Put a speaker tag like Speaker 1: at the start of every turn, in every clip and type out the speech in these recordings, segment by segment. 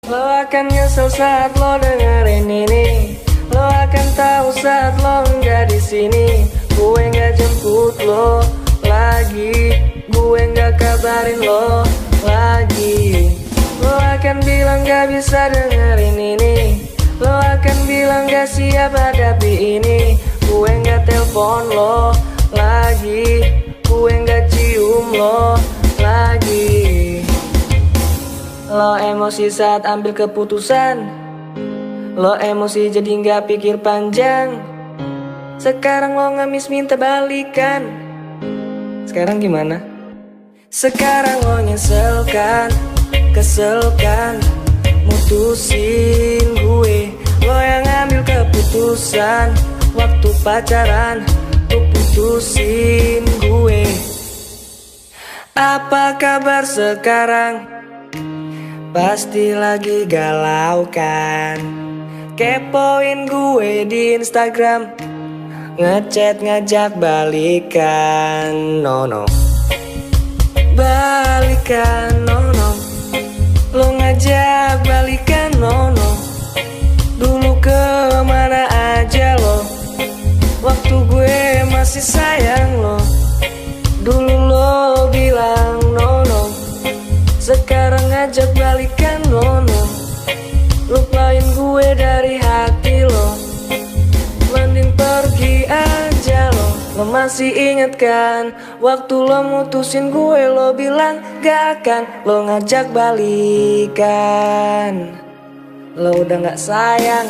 Speaker 1: Lo akan nyesel saat lo dengerin ini. Lo akan tahu saat lo nggak di sini. Gue nggak jemput lo lagi, gue nggak kabarin lo lagi. Lo akan bilang gak bisa dengerin ini. Lo akan bilang gak siap hadapi ini. Gue nggak telepon lo lagi, gue nggak cium lo lagi. Lo emosi saat ambil keputusan. Lo emosi jadi gak pikir panjang. Sekarang lo ngemis minta balikan. Sekarang gimana? Sekarang lo nyeselkan, keselkan, mutusin gue. Lo yang ambil keputusan waktu pacaran, tuh putusin gue. Apa kabar sekarang? Pasti lagi galau kan? Kepoin gue di Instagram, ngechat ngajak balikan. No no, balikan. No no, lo ngajak balikan. No no, dulu kemana aja lo? Waktu gue masih sayang lo. Dulu lo bilang no no, sekarang ngajak balikan. No no, lupain gue dari hati lo. Mending pergi aja lo. Lo masih inget kan waktu lo mutusin gue, lo bilang gak akan lo ngajak balikan. Lo udah gak sayang.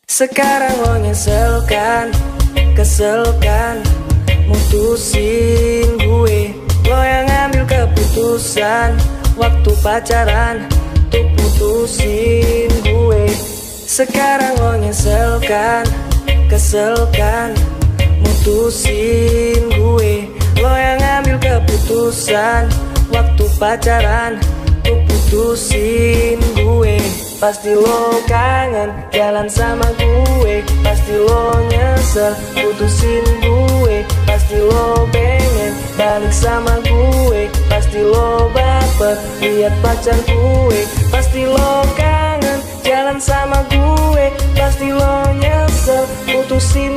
Speaker 1: Sekarang lo nyeselkan, keselkan, mutusin gue. Lo yang ambil keputusan waktu pacaran, tuh putusin gue. Sekarang lo nyeselkan, keselkan, mutusin gue. Lo yang ambil keputusan waktu pacaran, tuh putusin gue. Pasti lo kangen jalan sama gue. Pasti lo nyesel putusin gue. Pasti lo pengen balik sama gue. Pasti lo baper lihat pacar gue. Pasti lo kangen jalan sama gue. Pasti lo nyesel putusin